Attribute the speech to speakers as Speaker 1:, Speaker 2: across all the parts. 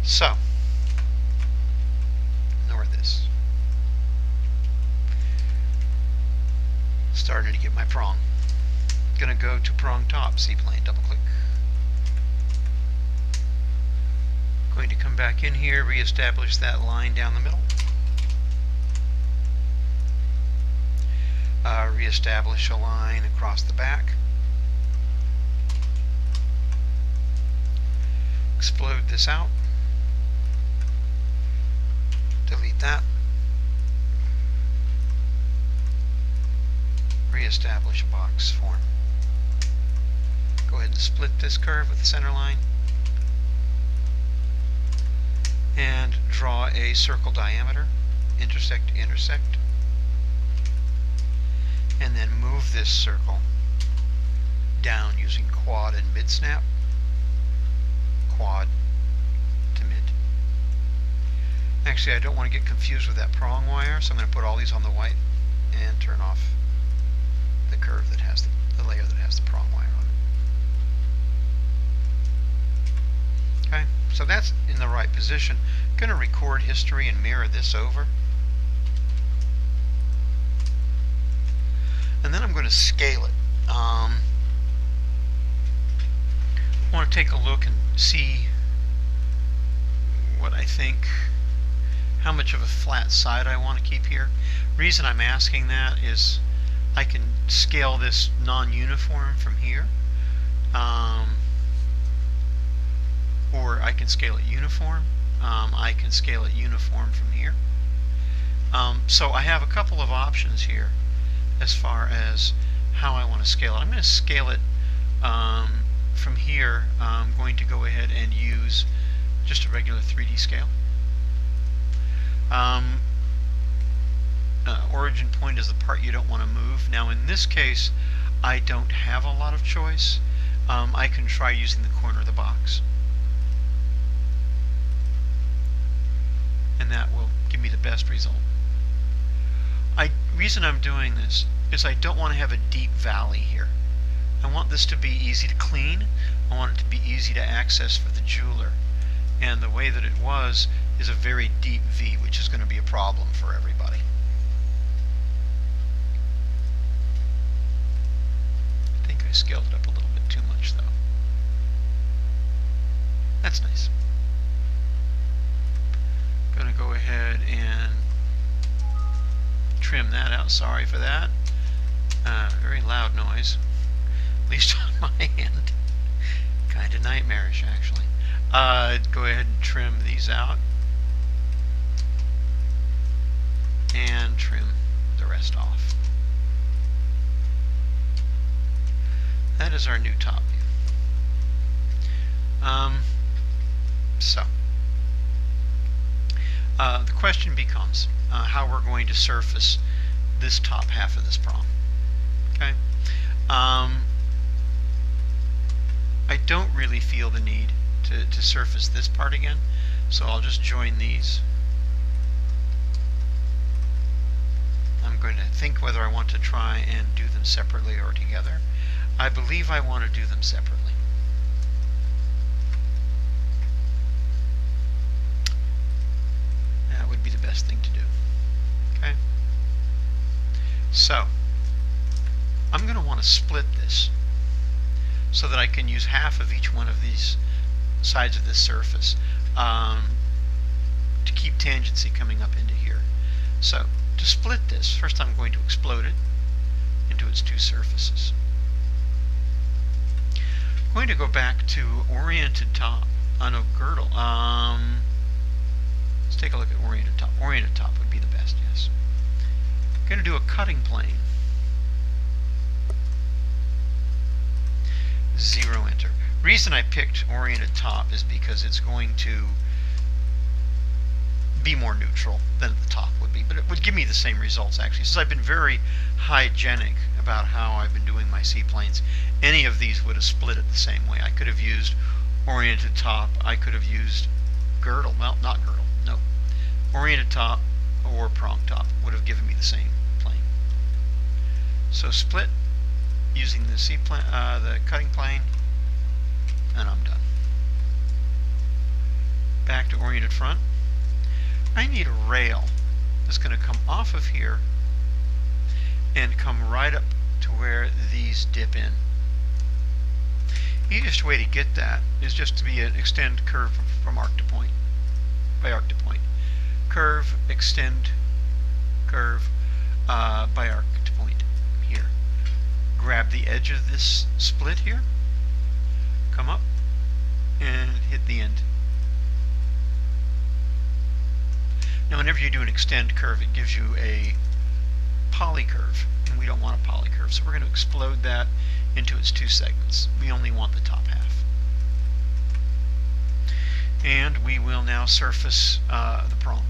Speaker 1: So, ignore this. Starting to get my prong. Gonna go to prong top, C-plane, double click. Going to come back in here, reestablish that line down the middle. Reestablish a line across the back. Explode this out. Delete that. Reestablish a box form. Go ahead and split this curve with the center line. And draw a circle diameter, intersect to intersect. And then move this circle down using quad and mid snap. Quad to mid. Actually, I don't want to get confused with that prong wire, so I'm going to put all these on the white and turn off the curve that has the layer that has the prong wire on it. Okay, so that's in the right position. I'm going to record history and mirror this over. And then I'm going to scale it. I want to take a look and see what I think, how much of a flat side I want to keep here. Reason I'm asking that is I can scale this non-uniform from here, or I can scale it uniform. I can scale it uniform from here. So I have a couple of options here as far as how I want to scale it. I'm going to scale it from here. I'm going to go ahead and use just a regular 3D scale. Origin point is the part you don't want to move. Now in this case, I don't have a lot of choice. I can try using the corner of the box. And that will give me the best result. Reason I'm doing this is I don't want to have a deep valley here. I want this to be easy to clean. I want it to be easy to access for the jeweler. And the way that it was is a very deep V, which is going to be a problem for everybody. I think I scaled it up a little bit too much though. That's nice. Going to go ahead and trim that out. Sorry for that. Very loud noise, at least on my end. Kind of nightmarish, actually. Go ahead and trim these out and trim the rest off. That is our new top view. The question becomes how we're going to surface this top half of this prong. Okay. I don't really feel the need to surface this part again, so I'll just join these. I'm going to think whether I want to try and do them separately or together. I believe I want to do them separately. That would be the best thing to do. Okay? So, I'm going to want to split this so that I can use half of each one of these sides of this surface to keep tangency coming up into here. So, to split this, first I'm going to explode it into its two surfaces. I'm going to go back to oriented top. No, girdle. Let's take a look at oriented top. Oriented top would be the best, yes. I'm going to do a cutting plane. 0 enter. Reason I picked oriented top is because it's going to be more neutral than the top would be, but it would give me the same results actually. Since I've been very hygienic about how I've been doing my seaplanes, any of these would have split it the same way. I could have used oriented top, I could have used girdle, well, not girdle, no. Oriented top or prong top would have given me the same plane. So split using the the cutting plane, and I'm done. back to oriented front. I need a rail that's going to come off of here and come right up to where these dip in. The easiest way to get that is just to be an extend curve from arc to point, by arc to point. Curve, extend, curve, by arc to point here. Grab the edge of this split here, come up, and hit the end. Now whenever you do an extend curve, it gives you a poly curve, and we don't want a poly curve, so we're going to explode that into its two segments. We only want the top half. And we will now surface the prong.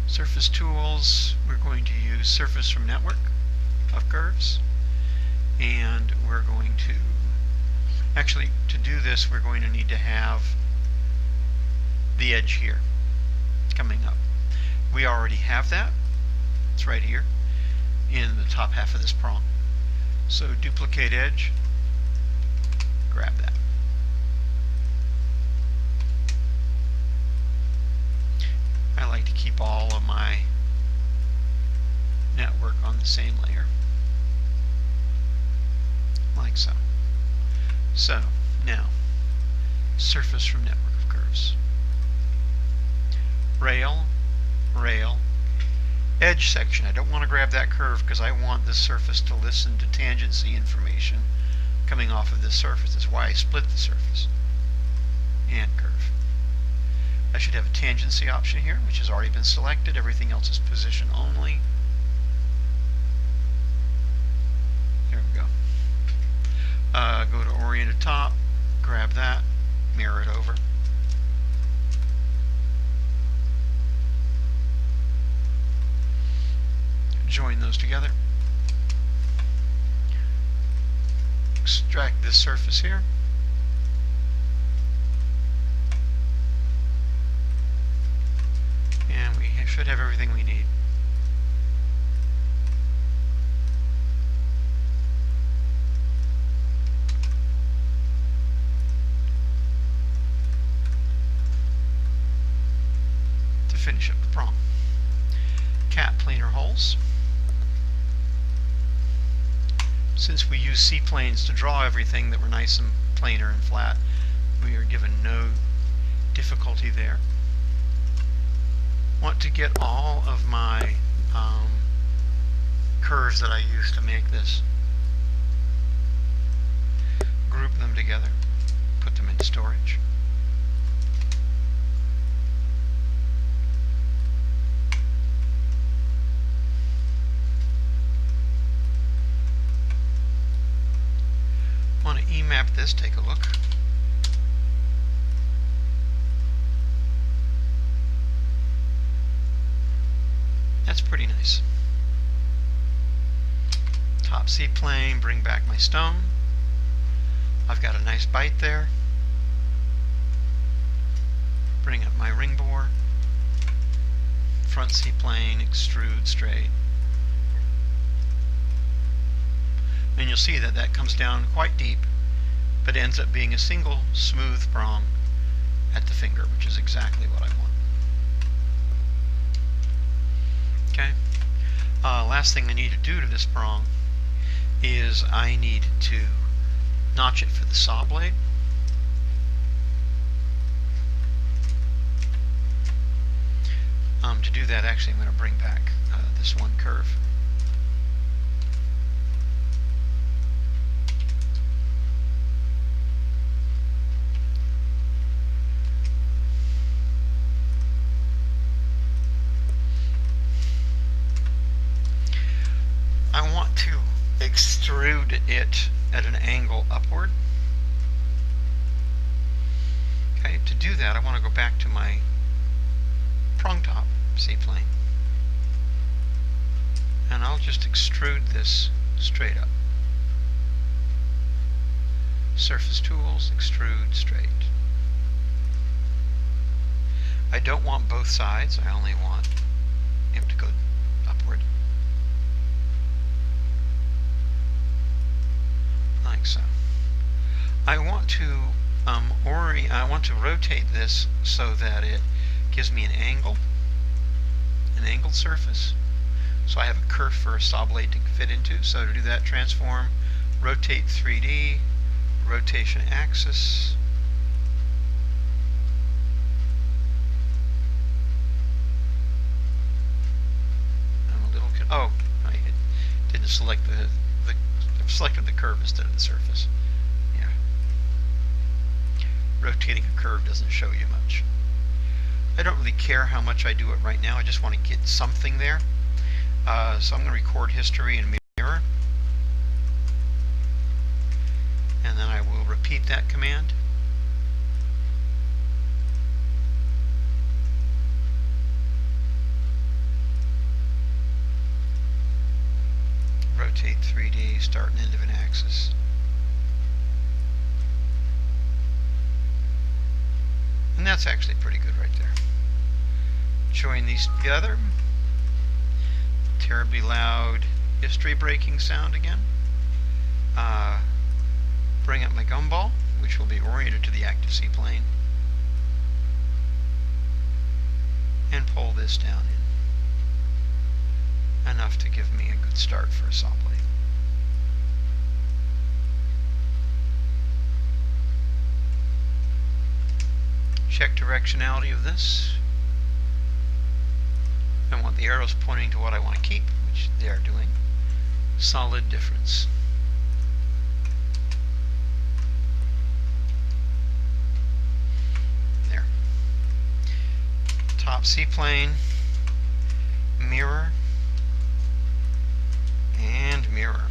Speaker 1: Surface tools, we're going to use surface from network of curves, and we're going to, actually to do this we're going to need to have the edge here coming up. We already have that. It's right here in the top half of this prong. So duplicate edge, grab that. I like to keep all of my network on the same layer, like so. So now, surface from network of curves. Rail, rail, edge section. I don't want to grab that curve because I want this surface to listen to tangency information coming off of this surface. That's why I split the surface. And curve. I should have a tangency option here, which has already been selected. Everything else is position only. There we go. Go to oriented top, grab that, mirror it over. Join those together. Extract this surface here. And we should have everything we need. To finish up the prong. Cat planar holes. Since we use C-planes to draw everything that were nice and planar and flat, we are given no difficulty there. Want to get all of my curves that I used to make this, group them together, put them into storage. Want to emap this, take a look. That's pretty nice. Top C-plane, bring back my stone. I've got a nice bite there. Bring up my ring bore. Front C-plane, extrude straight. And you'll see that that comes down quite deep, but ends up being a single smooth prong at the finger, which is exactly what I want. Okay. Last thing I need to do to this prong is I need to notch it for the saw blade. To do that, actually, I'm going to bring back this one curve. I want to extrude it at an angle upward. Okay, to do that I want to go back to my prong top C-plane, and I'll just extrude this straight up. Surface tools, extrude straight. I don't want both sides, I only want it to go upward. Like so. I want to I want to rotate this so that it gives me an angled surface. So I have a kerf for a saw blade to fit into. So to do that, transform, rotate 3D, rotation axis. Oh, I didn't select I've selected the curve instead of the surface. Yeah. Rotating a curve doesn't show you much. I don't really care how much I do it right now. I just want to get something there. So I'm going to record history and mirror. And then I will repeat that command. Rotate 3D, start and end of an axis. And that's actually pretty good right there. Join these together. Terribly loud history breaking sound again. Bring up my gumball, which will be oriented to the active C plane. And pull this down in. Enough to give me a good start for a saw blade. Check directionality of this. I want the arrows pointing to what I want to keep, which they are doing. Solid difference. There. Top C plane, mirror, and mirror.